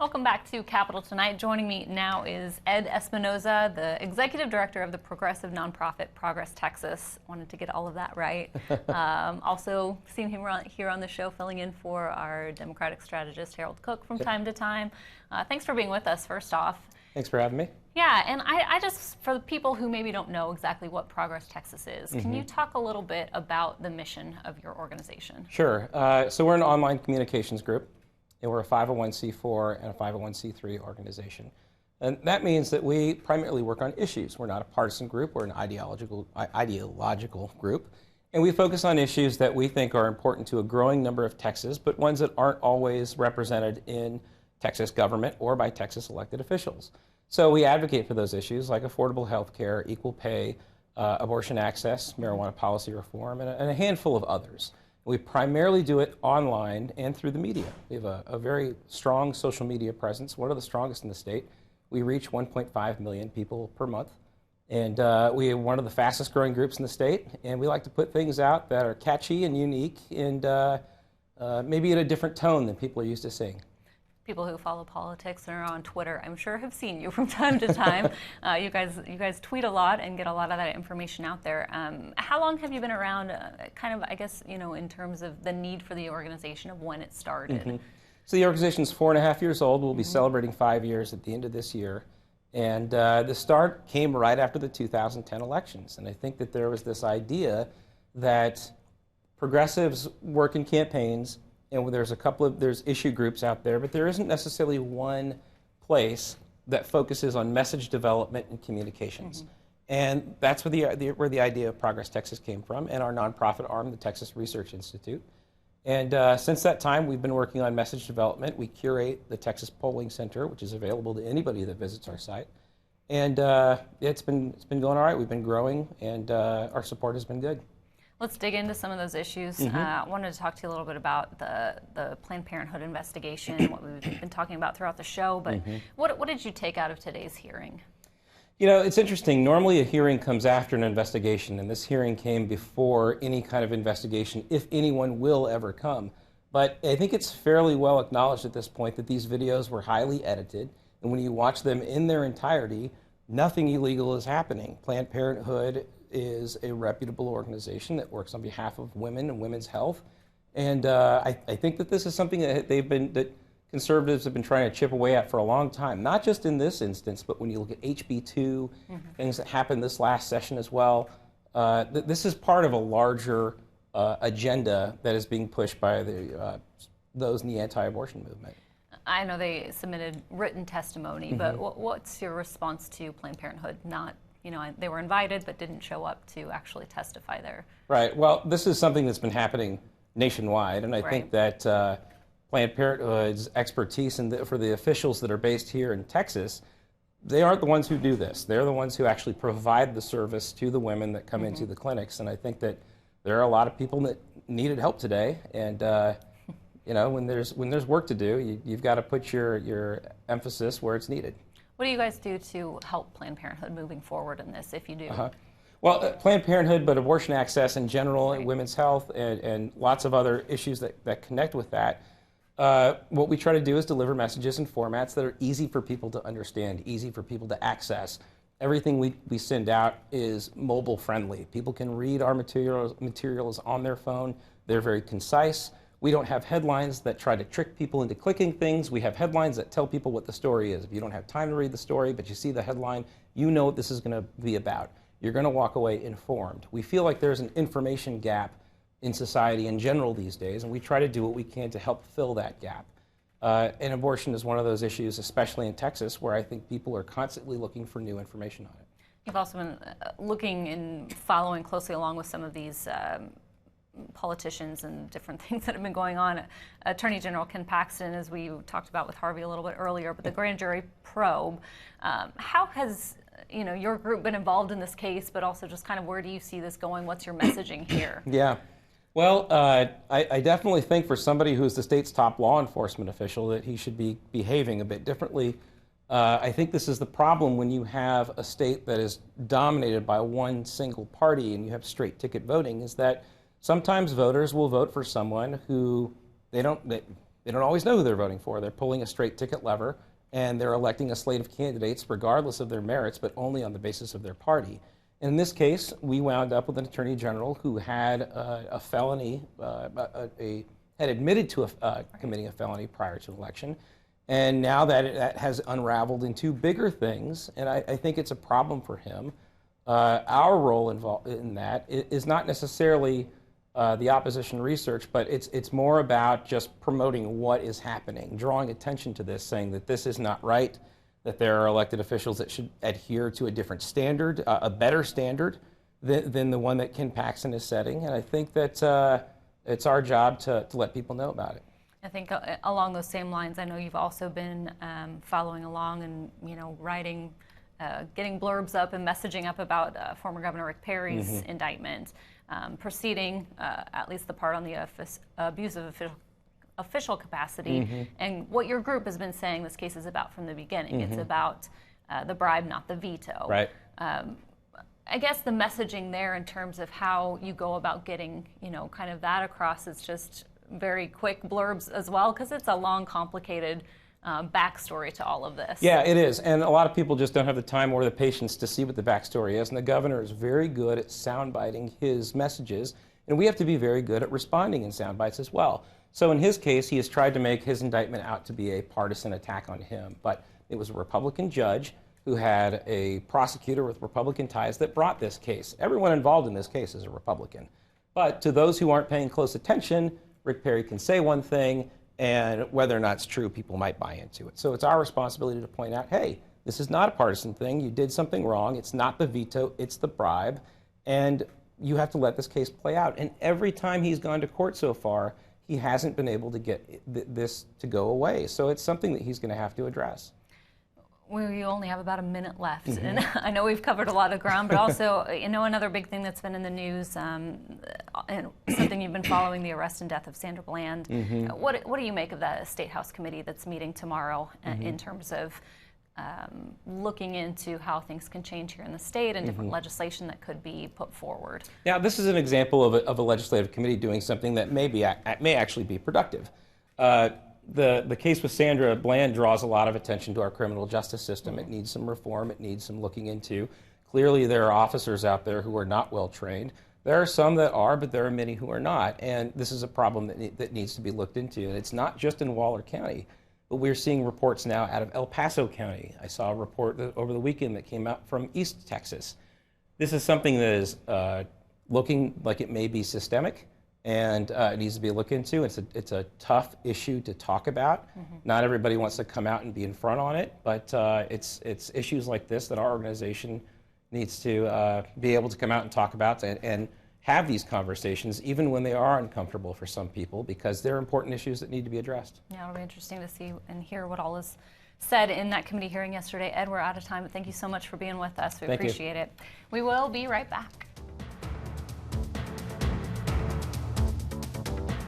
Welcome back to Capital Tonight. Joining me now is Ed Espinoza, the Executive Director of the progressive nonprofit Progress Texas. Wanted to get all of that right. Also seen him here on the show filling in for our Democratic strategist Harold Cook from time to time. Thanks for being with us, first off. Thanks for having me. Yeah, and I just, for the people who maybe don't know exactly what Progress Texas is, can you talk a little bit about the mission of your organization? Sure. So we're an online communications group, and we're a 501c4 and a 501c3 organization. And that means that we primarily work on issues. We're not a partisan group, we're an ideological group. And we focus on issues that we think are important to a growing number of Texans, but ones that aren't always represented in Texas government or by Texas elected officials. So we advocate for those issues like affordable health care, equal pay, abortion access, marijuana policy reform, and a handful of others. We primarily do it online and through the media. We have a very strong social media presence, one of the strongest in the state. We reach 1.5 million people per month. And we are one of the fastest growing groups in the state. And we like to put things out that are catchy and unique and maybe in a different tone than people are used to seeing. People who follow politics and are on Twitter, I'm sure, have seen you from time to time. You guys tweet a lot and get a lot of that information out there. How long have you been around, kind of, I guess, in terms of the need for the organization of when it started? So the organization's 4.5 years old. We'll be celebrating 5 years at the end of this year. And the start came right after the 2010 elections. And I think that there was this idea that progressives work in campaigns, and there's issue groups out there, but there isn't necessarily one place that focuses on message development and communications. And that's where the idea of Progress Texas came from, and our nonprofit arm, the Texas Research Institute. And since that time, we've been working on message development. We curate the Texas Polling Center, which is available to anybody that visits our site. And it's been going all right. We've been growing, and our support has been good. Let's dig into some of those issues. I wanted to talk to you a little bit about the Planned Parenthood investigation, what we've been talking about throughout the show, but what did you take out of today's hearing? It's interesting. Normally a hearing comes after an investigation, and this hearing came before any kind of investigation, if anyone will ever come. But I think it's fairly well acknowledged at this point that these videos were highly edited, and when you watch them in their entirety, nothing illegal is happening. Planned Parenthood is a reputable organization that works on behalf of women and women's health. And I think that this is something that conservatives have been trying to chip away at for a long time, not just in this instance, but when you look at HB2, things that happened this last session as well. This is part of a larger agenda that is being pushed by those in the anti-abortion movement. I know they submitted written testimony, but what's your response to Planned Parenthood not, they were invited but didn't show up to actually testify there? Right. Well, this is something that's been happening nationwide, and I think that Planned Parenthood's expertise for the officials that are based here in Texas, they aren't the ones who do this. They're the ones who actually provide the service to the women that come into the clinics, and I think that there are a lot of people that needed help today, and when there's work to do, you've got to put your emphasis where it's needed. What do you guys do to help Planned Parenthood moving forward in this, if you do? Well, Planned Parenthood, but abortion access in general, and women's health, and lots of other issues that connect with that. What we try to do is deliver messages in formats that are easy for people to understand, easy for people to access. Everything we send out is mobile friendly. People can read our materials on their phone. They're very concise. We don't have headlines that try to trick people into clicking things. We have headlines that tell people what the story is. If you don't have time to read the story, but you see the headline, you know what this is going to be about. You're going to walk away informed. We feel like there's an information gap in society in general these days, and we try to do what we can to help fill that gap. And abortion is one of those issues, especially in Texas, where I think people are constantly looking for new information on it. You've also been looking and following closely along with some of these politicians and different things that have been going on. Attorney General Ken Paxton, as we talked about with Harvey a little bit earlier, but the grand jury probe, how has your group been involved in this case, but also just kind of where do you see this going? What's your messaging here? Yeah. Well, I definitely think for somebody who's the state's top law enforcement official that he should be behaving a bit differently. I think this is the problem when you have a state that is dominated by one single party and you have straight ticket voting, is that sometimes voters will vote for someone who they don't They don't always know who they're voting for. They're pulling a straight ticket lever, and they're electing a slate of candidates regardless of their merits, but only on the basis of their party. In this case, we wound up with an attorney general who had a felony, had admitted to committing a felony prior to election. And now that has unraveled into bigger things, and I think it's a problem for him. Our role involved in that is not necessarily the opposition research, but it's more about just promoting what is happening, drawing attention to this, saying that this is not right, that there are elected officials that should adhere to a different standard, a better standard than the one that Ken Paxton is setting. And I think that it's our job to let people know about it. I think along those same lines, I know you've also been following along and writing, getting blurbs up and messaging up about former Governor Rick Perry's indictment, proceeding, at least the part on the abuse of official capacity, and what your group has been saying this case is about from the beginning. It's about the bribe, not the veto. Right. I guess the messaging there in terms of how you go about getting, kind of that across is just very quick blurbs as well, because it's a long, complicated backstory to all of this. Yeah, it is. And a lot of people just don't have the time or the patience to see what the backstory is. And the governor is very good at soundbiting his messages. And we have to be very good at responding in sound bites as well. So in his case, he has tried to make his indictment out to be a partisan attack on him. But it was a Republican judge who had a prosecutor with Republican ties that brought this case. Everyone involved in this case is a Republican. But to those who aren't paying close attention, Rick Perry can say one thing, and whether or not it's true, people might buy into it. So it's our responsibility to point out, hey, this is not a partisan thing. You did something wrong. It's not the veto, it's the bribe. And you have to let this case play out. And every time he's gone to court so far, he hasn't been able to get this to go away. So it's something that he's going to have to address. We only have about a minute left, and I know we've covered a lot of ground, but also, another big thing that's been in the news, and something you've been following, the arrest and death of Sandra Bland. What do you make of that State House committee that's meeting tomorrow in terms of looking into how things can change here in the state and different legislation that could be put forward? Yeah, this is an example of a legislative committee doing something that may actually be productive. The case with Sandra Bland draws a lot of attention to our criminal justice system. It needs some reform. It needs some looking into. Clearly, there are officers out there who are not well trained. There are some that are, but there are many who are not. And this is a problem that needs to be looked into. And it's not just in Waller County, but we're seeing reports now out of El Paso County. I saw a report over the weekend that came out from East Texas. This is something that is looking like it may be systemic. And it needs to be looked into. It's a tough issue to talk about. Not everybody wants to come out and be in front on it, but it's issues like this that our organization needs to be able to come out and talk about and have these conversations, even when they are uncomfortable for some people, because they're important issues that need to be addressed. Yeah, it'll be interesting to see and hear what all is said in that committee hearing yesterday. Ed, we're out of time, but thank you so much for being with us. We appreciate it. We will be right back.